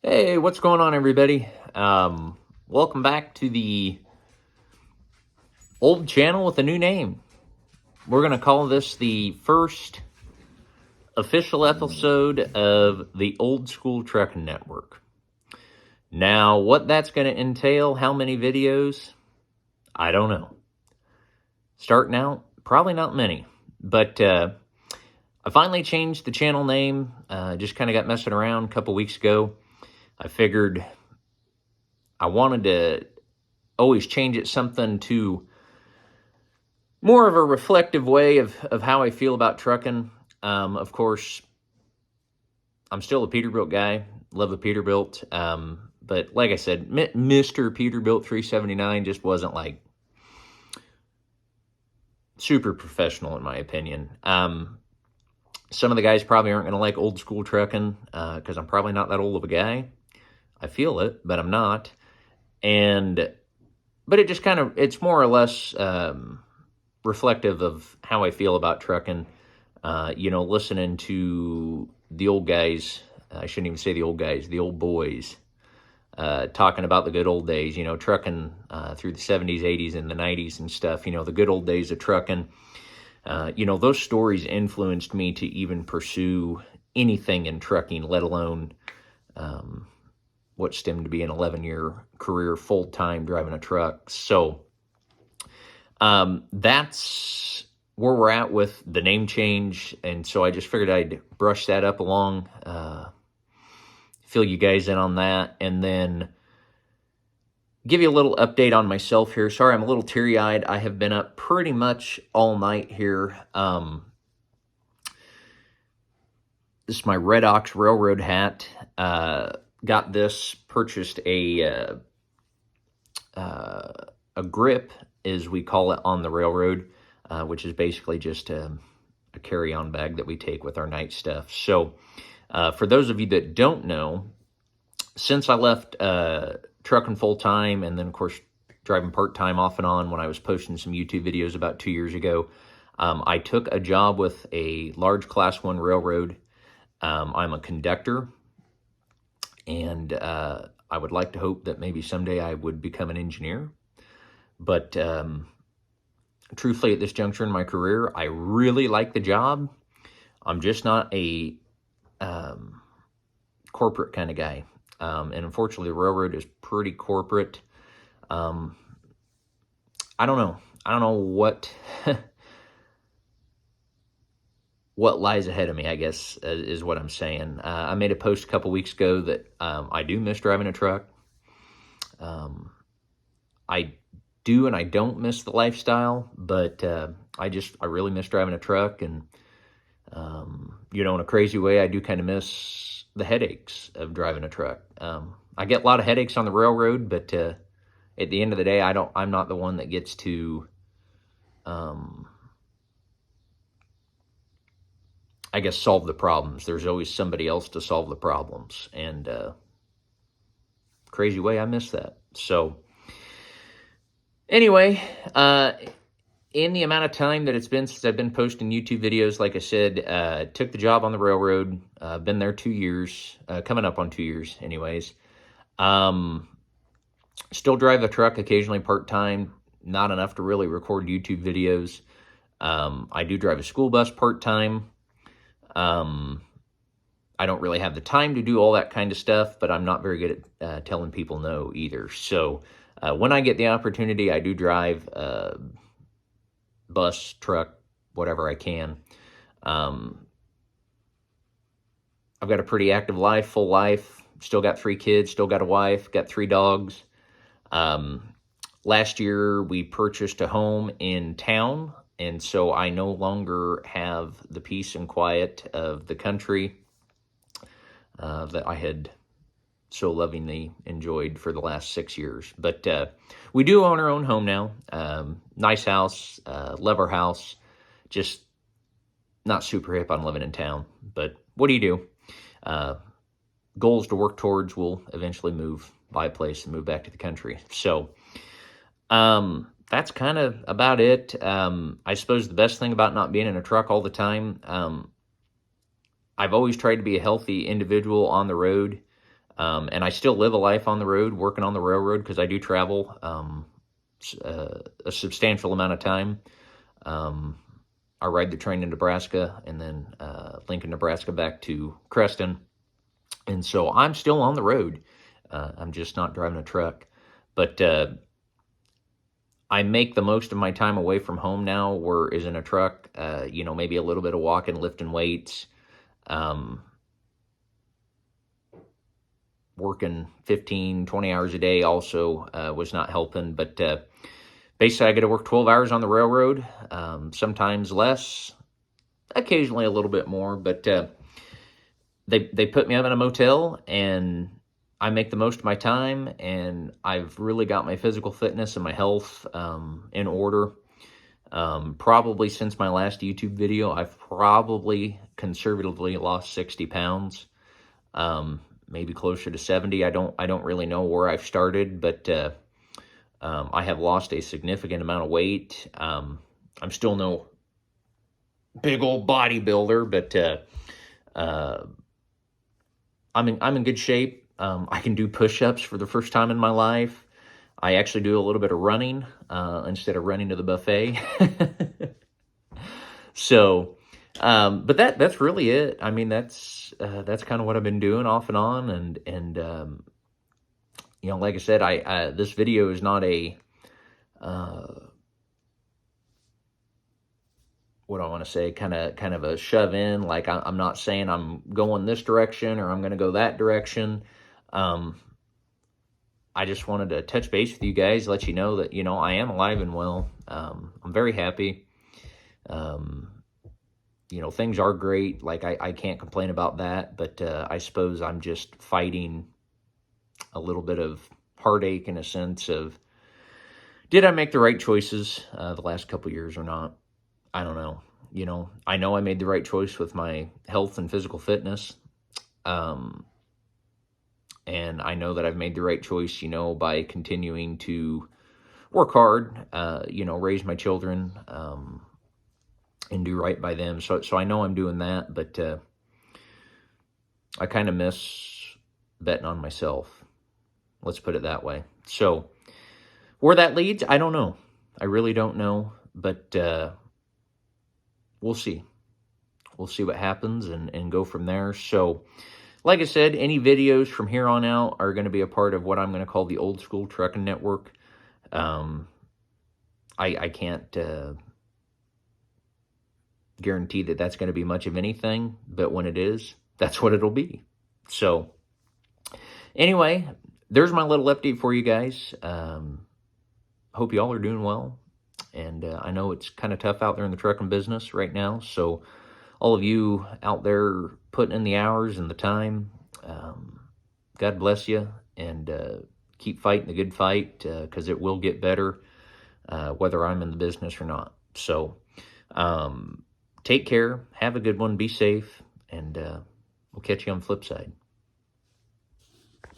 Hey, what's going on, everybody? Welcome back to the old channel with a new name. We're going to call this the first official episode of the Old Skool Truckin Network. Now, what that's going to entail, how many videos, I don't know. Starting out, probably not many, but I finally changed the channel name. Just kind of got messing around a couple weeks ago. I figured I wanted to always change it something to more of a reflective way of how I feel about trucking. Of course, I'm still a Peterbilt guy. Love a Peterbilt. But like I said, Mr. Peterbilt 379 just wasn't like super professional in my opinion. Some of the guys probably aren't going to like old school trucking because I'm probably not that old of a guy. I feel it, but I'm not. But it just kind of, it's more or less reflective of how I feel about trucking. Listening to the old guys, I shouldn't even say the old guys, the old boys, talking about the good old days, trucking through the 70s, 80s, and the 90s and stuff, the good old days of trucking. Those stories influenced me to even pursue anything in trucking, let alone what stemmed to be an 11-year career full-time driving a truck. So that's where we're at with the name change, and so I just figured I'd brush that up along, fill you guys in on that, and then give you a little update on myself here. Sorry, I'm a little teary-eyed. I have been up pretty much all night here. This is my Red Ox Railroad hat. Got this, purchased a grip, as we call it on the railroad, which is basically just a carry-on bag that we take with our night stuff. So for those of you that don't know, since I left trucking full-time and then, of course, driving part-time off and on when I was posting some YouTube videos about 2 years ago, I took a job with a large Class 1 railroad. I'm a conductor, and I would like to hope that maybe someday I would become an engineer. But truthfully, at this juncture in my career, I really like the job. I'm just not a corporate kind of guy. And unfortunately, the railroad is pretty corporate. I don't know. I don't know what what lies ahead of me, I guess, is what I'm saying. I made a post a couple weeks ago that I do miss driving a truck. I do and I don't miss the lifestyle, but I really miss driving a truck, and in a crazy way, I do kind of miss the headaches of driving a truck. I get a lot of headaches on the railroad, but at the end of the day, I'm not the one that gets to I guess solve the problems. There's always somebody else to solve the problems, and crazy way, I miss that. So anyway, in the amount of time that it's been since I've been posting YouTube videos, like I said, took the job on the railroad, been there 2 years, coming up on 2 years anyways. Still drive a truck occasionally part-time, not enough to really record YouTube videos. I do drive a school bus part-time. I don't really have the time to do all that kind of stuff, but I'm not very good at telling people no either. So when I get the opportunity, I do drive bus, truck, whatever I can. I've got a pretty active life, full life. Still got 3 kids, still got a wife, got 3 dogs. Last year, we purchased a home in town, and so I no longer have the peace and quiet of the country that I had so lovingly enjoyed for the last 6 years. But we do own our own home now. Nice house, love our house. Just not super hip on living in town. But what do you do? Goals to work towards. We'll eventually buy a place and move back to the country. So that's kind of about it. I suppose the best thing about not being in a truck all the time, I've always tried to be a healthy individual on the road. And I still live a life on the road, working on the railroad, because I do travel a substantial amount of time. I ride the train in Nebraska, and then Lincoln, Nebraska back to Creston. And so I'm still on the road. I'm just not driving a truck. But I make the most of my time away from home now, where is in a truck, maybe a little bit of walking, lifting weights, working 15, 20 hours a day also was not helping. But basically, I got to work 12 hours on the railroad, sometimes less, occasionally a little bit more. But they put me up in a motel, and I make the most of my time, and I've really got my physical fitness and my health in order. Probably since my last YouTube video, I've probably conservatively lost 60 pounds. Maybe closer to 70. I don't really know where I've started, but I have lost a significant amount of weight. I'm still no big old bodybuilder, but I'm in good shape. I can do push-ups for the first time in my life. I actually do a little bit of running instead of running to the buffet. So, but that's really it. I mean, that's kind of what I've been doing off and on, and like I said, I this video is not a what do I want to say, kind of a shove in. Like I'm not saying I'm going this direction or I'm going to go that direction. I just wanted to touch base with you guys, let you know that I am alive and well. I'm very happy. Things are great. Like I can't complain about that, but I suppose I'm just fighting a little bit of heartache in a sense of, did I make the right choices the last couple years or not? I don't know. I know I made the right choice with my health and physical fitness. And I know that I've made the right choice, by continuing to work hard, raise my children, and do right by them. So I know I'm doing that, but I kind of miss betting on myself. Let's put it that way. So where that leads, I don't know. I really don't know, but we'll see. We'll see what happens and go from there. So like I said, any videos from here on out are going to be a part of what I'm going to call the Old School Truckin Network. I can't guarantee that that's going to be much of anything, but when it is, that's what it'll be. So anyway, there's my little update for you guys. Hope you all are doing well. And I know it's kind of tough out there in the trucking business right now. So all of you out there putting in the hours and the time, God bless you, and keep fighting the good fight, because it will get better, whether I'm in the business or not. So take care, have a good one, be safe, and we'll catch you on the flip side.